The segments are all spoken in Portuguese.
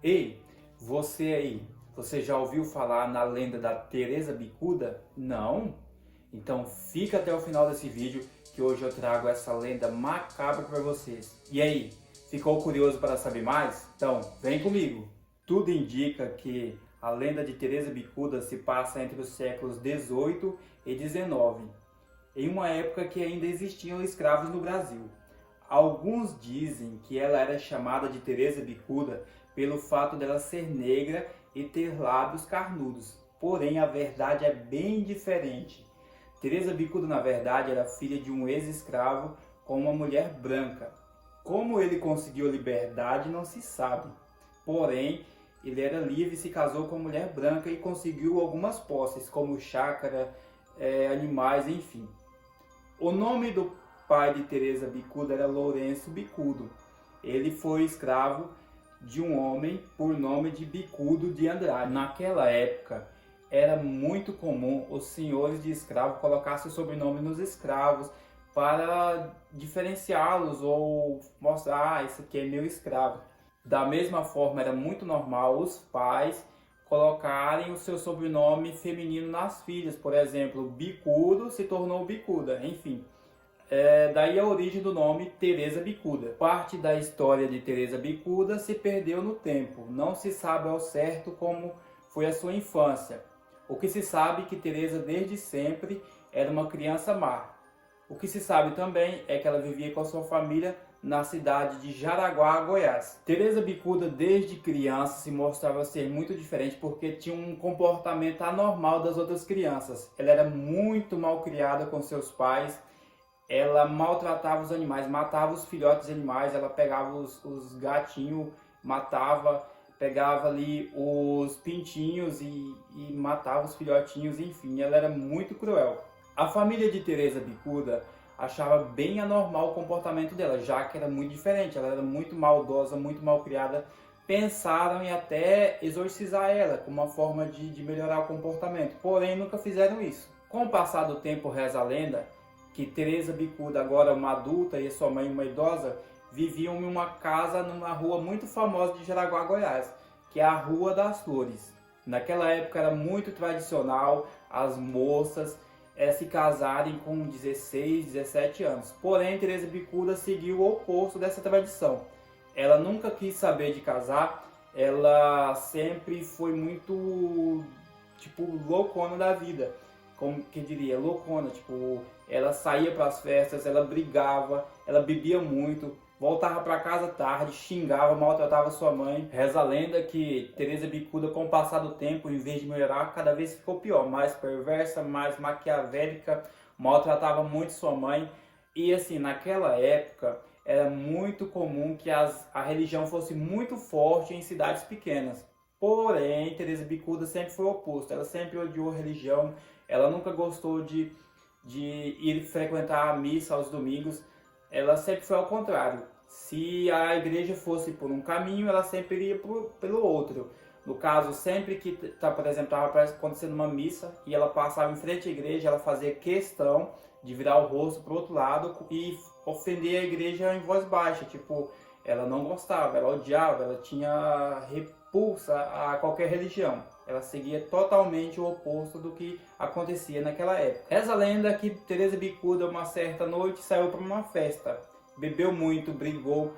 Ei, você aí, você já ouviu falar na lenda da Teresa Bicuda? Não? Então fica até o final desse vídeo que hoje eu trago essa lenda macabra para vocês. E aí, ficou curioso para saber mais? Então vem comigo! Tudo indica que a lenda de Teresa Bicuda se passa entre os séculos 18 e 19, em uma época que ainda existiam escravos no Brasil. Alguns dizem que ela era chamada de Teresa Bicuda pelo fato dela ser negra e ter lábios carnudos. Porém, a verdade é bem diferente. Teresa Bicuda, na verdade, era filha de um ex-escravo com uma mulher branca. Como ele conseguiu a liberdade não se sabe. Porém, ele era livre e se casou com uma mulher branca e conseguiu algumas posses, como chácara, animais, enfim. O nome do pai de Teresa Bicuda era Lourenço Bicudo. Ele foi escravo de um homem por nome de Bicudo de Andrade. Naquela época, era muito comum os senhores de escravo colocassem o sobrenome nos escravos para diferenciá-los ou mostrar, esse aqui é meu escravo. Da mesma forma, era muito normal os pais colocarem o seu sobrenome feminino nas filhas. Por exemplo, Bicudo se tornou Bicuda, enfim. Daí a origem do nome Teresa Bicuda. Parte da história de Teresa Bicuda se perdeu no tempo. Não se sabe ao certo como foi a sua infância. O que se sabe é que Teresa desde sempre era uma criança má. O que se sabe também é que ela vivia com a sua família na cidade de Jaraguá, Goiás. Teresa Bicuda desde criança se mostrava ser muito diferente porque tinha um comportamento anormal das outras crianças. Ela era muito mal criada com seus pais. Ela maltratava os animais, matava os filhotes de animais, ela pegava os gatinhos, matava, pegava ali os pintinhos e matava os filhotinhos, enfim, ela era muito cruel. A família de Teresa Bicuda achava bem anormal o comportamento dela, já que era muito diferente, ela era muito maldosa, muito mal criada. Pensaram em até exorcizar ela como uma forma de melhorar o comportamento, porém nunca fizeram isso. Com o passar do tempo, reza a lenda que Teresa Bicuda, agora uma adulta e sua mãe uma idosa, viviam em uma casa numa rua muito famosa de Jaraguá, Goiás, que é a Rua das Flores. Naquela época era muito tradicional as moças se casarem com 16, 17 anos. Porém, Teresa Bicuda seguiu o oposto dessa tradição. Ela nunca quis saber de casar, ela sempre foi muito, loucona da vida. Como que diria, loucona, ela saía para as festas, ela brigava, ela bebia muito, voltava para casa tarde, xingava, maltratava sua mãe. Reza a lenda que Teresa Bicuda, com o passar do tempo, em vez de melhorar, cada vez ficou pior, mais perversa, mais maquiavélica, maltratava muito sua mãe. E assim, naquela época, era muito comum que a religião fosse muito forte em cidades pequenas. Porém, Teresa Bicuda sempre foi o oposto, ela sempre odiou a religião, ela nunca gostou de ir frequentar a missa aos domingos, ela sempre foi ao contrário. Se a igreja fosse por um caminho, ela sempre iria pelo outro. No caso, sempre que, por exemplo, estava acontecendo uma missa e ela passava em frente à igreja, ela fazia questão de virar o rosto para o outro lado e ofender a igreja em voz baixa. Ela não gostava, ela odiava, ela tinha repulsa a qualquer religião. Ela seguia totalmente o oposto do que acontecia naquela época. Essa lenda que Teresa Bicuda, uma certa noite, saiu para uma festa. Bebeu muito, brigou,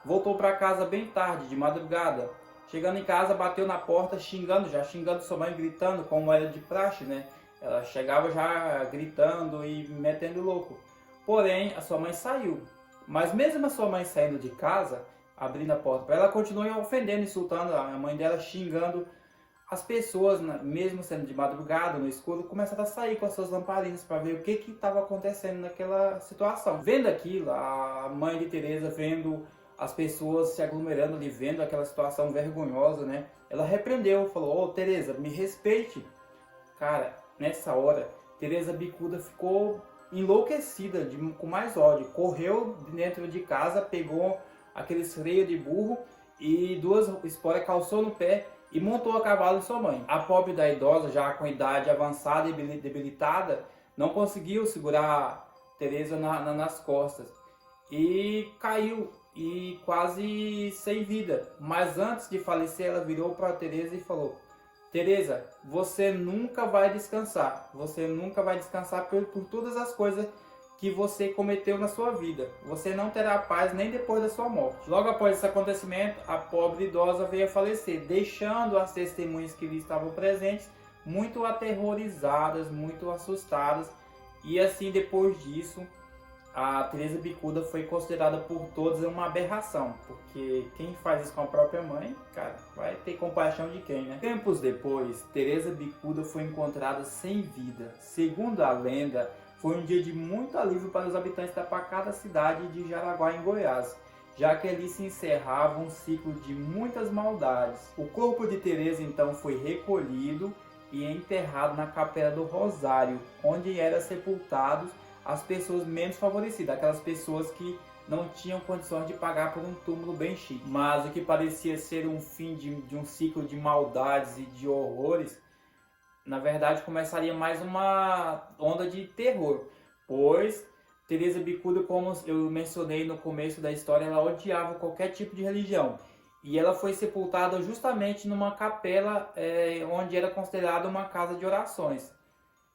voltou para casa bem tarde, de madrugada. Chegando em casa, bateu na porta, xingando sua mãe, gritando, como era de praxe, né? Ela chegava já gritando e metendo louco. Porém, a sua mãe saiu. Mas mesmo a sua mãe saindo de casa, abrindo a porta para ela, continuou ofendendo, insultando a mãe dela, xingando. As pessoas, mesmo sendo de madrugada, no escuro, começaram a sair com as suas lamparinas para ver o que estava acontecendo naquela situação. Vendo aquilo, a mãe de Teresa vendo as pessoas se aglomerando ali, vendo aquela situação vergonhosa, né? Ela repreendeu, falou: "Ô Teresa, me respeite." Cara, nessa hora, Teresa Bicuda ficou enlouquecida, com mais ódio. Correu dentro de casa, pegou aqueles freios de burro e 2 esporas, calçou no pé e montou a cavalo de sua mãe. A pobre da idosa, já com idade avançada e debilitada, não conseguiu segurar Teresa nas costas e caiu e quase sem vida. Mas antes de falecer, ela virou para Teresa e falou: Teresa, você nunca vai descansar. Você nunca vai descansar por todas as coisas que você cometeu na sua vida. Você não terá paz nem depois da sua morte. Logo após esse acontecimento, a pobre idosa veio a falecer, deixando as testemunhas que lhe estavam presentes muito aterrorizadas, muito assustadas. E assim, depois disso, a Teresa Bicuda foi considerada por todos uma aberração, porque quem faz isso com a própria mãe, cara, vai ter compaixão de quem, né? Tempos depois, Teresa Bicuda foi encontrada sem vida. Segundo a lenda, foi um dia de muito alívio para os habitantes da pacata cidade de Jaraguá, em Goiás, já que ali se encerrava um ciclo de muitas maldades. O corpo de Teresa então foi recolhido e enterrado na Capela do Rosário, onde eram sepultados as pessoas menos favorecidas, aquelas pessoas que não tinham condições de pagar por um túmulo bem chique. Mas o que parecia ser um fim de um ciclo de maldades e de horrores, na verdade começaria mais uma onda de terror, pois Teresa Bicuda, como eu mencionei no começo da história, ela odiava qualquer tipo de religião. E ela foi sepultada justamente numa capela onde era considerada uma casa de orações.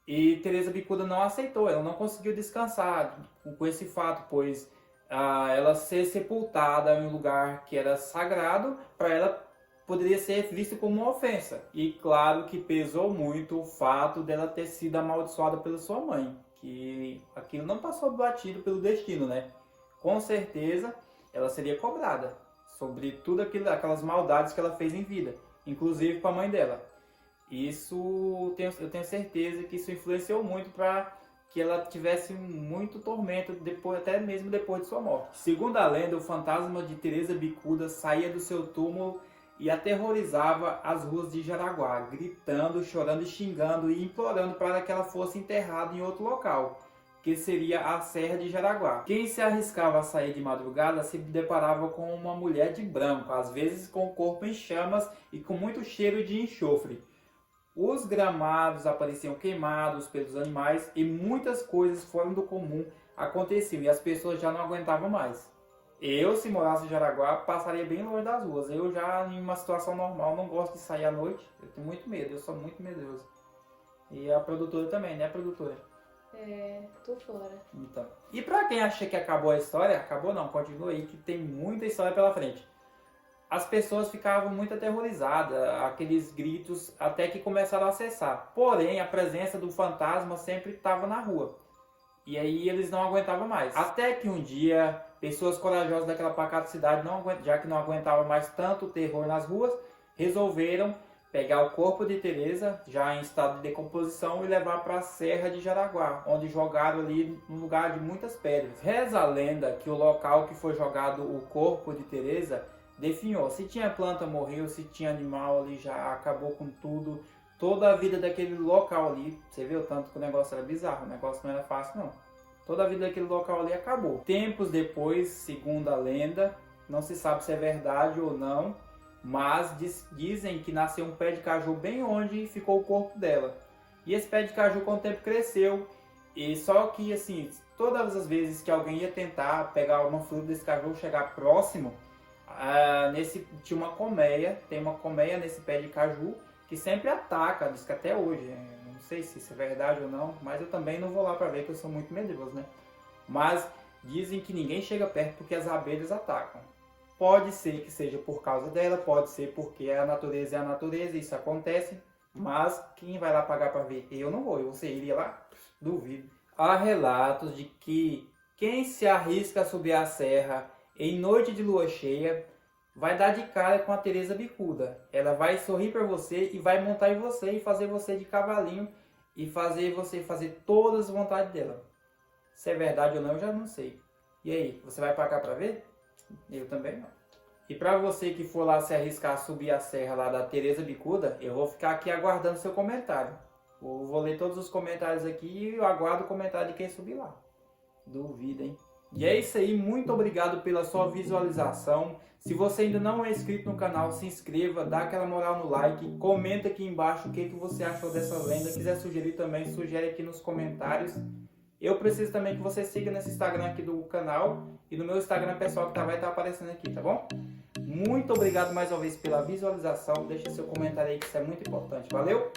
E Teresa Bicuda não aceitou, ela não conseguiu descansar com esse fato, pois ela ser sepultada em um lugar que era sagrado, para ela poderia ser visto como uma ofensa. E claro que pesou muito o fato dela ter sido amaldiçoada pela sua mãe, que aquilo não passou batido pelo destino, né? Com certeza ela seria cobrada sobre tudo aquelas maldades que ela fez em vida, inclusive com a mãe dela. Eu tenho certeza que isso influenciou muito para que ela tivesse muito tormento até mesmo depois de sua morte. Segundo a lenda, o fantasma de Teresa Bicuda saía do seu túmulo e aterrorizava as ruas de Jaraguá, gritando, chorando e xingando e implorando para que ela fosse enterrada em outro local, que seria a Serra de Jaraguá. Quem se arriscava a sair de madrugada se deparava com uma mulher de branco, às vezes com o corpo em chamas e com muito cheiro de enxofre. Os gramados apareciam queimados pelos animais e muitas coisas fora do comum aconteciam e as pessoas já não aguentavam mais. Eu, se morasse em Jaraguá, passaria bem longe das ruas. Eu já, em uma situação normal, não gosto de sair à noite. Eu tenho muito medo, eu sou muito medroso. E a produtora também, né, produtora? Tô fora. Então. E pra quem acha que acabou a história, acabou não, continua aí que tem muita história pela frente. As pessoas ficavam muito aterrorizadas, aqueles gritos, até que começaram a cessar. Porém, a presença do fantasma sempre estava na rua. E aí eles não aguentavam mais. Até que um dia, pessoas corajosas daquela pacata cidade, já que não aguentavam mais tanto terror nas ruas, resolveram pegar o corpo de Teresa, já em estado de decomposição, e levar para a Serra de Jaraguá, onde jogaram ali num lugar de muitas pedras. Reza a lenda que o local que foi jogado o corpo de Teresa definhou. Se tinha planta, morreu. Se tinha animal ali, já acabou com tudo. Toda a vida daquele local ali. Você viu tanto que o negócio era bizarro. O negócio não era fácil, não. Toda a vida daquele local ali acabou. Tempos depois, segundo a lenda, não se sabe se é verdade ou não, mas dizem que nasceu um pé de caju bem onde ficou o corpo dela. E esse pé de caju com o tempo cresceu. E só que, assim, todas as vezes que alguém ia tentar pegar uma fruta desse caju, chegar próximo, tinha uma colmeia, tem uma colmeia nesse pé de caju que sempre ataca, diz que até hoje, não sei se isso é verdade ou não, mas eu também não vou lá para ver, que eu sou muito medroso, né? Mas dizem que ninguém chega perto porque as abelhas atacam. Pode ser que seja por causa dela, pode ser porque a natureza é a natureza, isso acontece, mas quem vai lá pagar para ver? Eu não vou, você iria lá? Duvido. Há relatos de que quem se arrisca a subir a serra em noite de lua cheia vai dar de cara com a Teresa Bicuda. Ela vai sorrir para você e vai montar em você e fazer você de cavalinho e fazer você fazer todas as vontades dela. Se é verdade ou não, eu já não sei. E aí, você vai para cá para ver? Eu também não. E para você que for lá se arriscar a subir a serra lá da Teresa Bicuda, eu vou ficar aqui aguardando seu comentário. Eu vou ler todos os comentários aqui e eu aguardo o comentário de quem subir lá. Duvido, hein? E é isso aí, muito obrigado pela sua visualização. Se você ainda não é inscrito no canal, se inscreva, dá aquela moral no like, comenta aqui embaixo o que você achou dessa lenda. Quiser sugerir também, sugere aqui nos comentários. Eu preciso também que você siga nesse Instagram aqui do canal e no meu Instagram pessoal que vai estar aparecendo aqui, tá bom? Muito obrigado mais uma vez pela visualização. Deixa seu comentário aí que isso é muito importante. Valeu?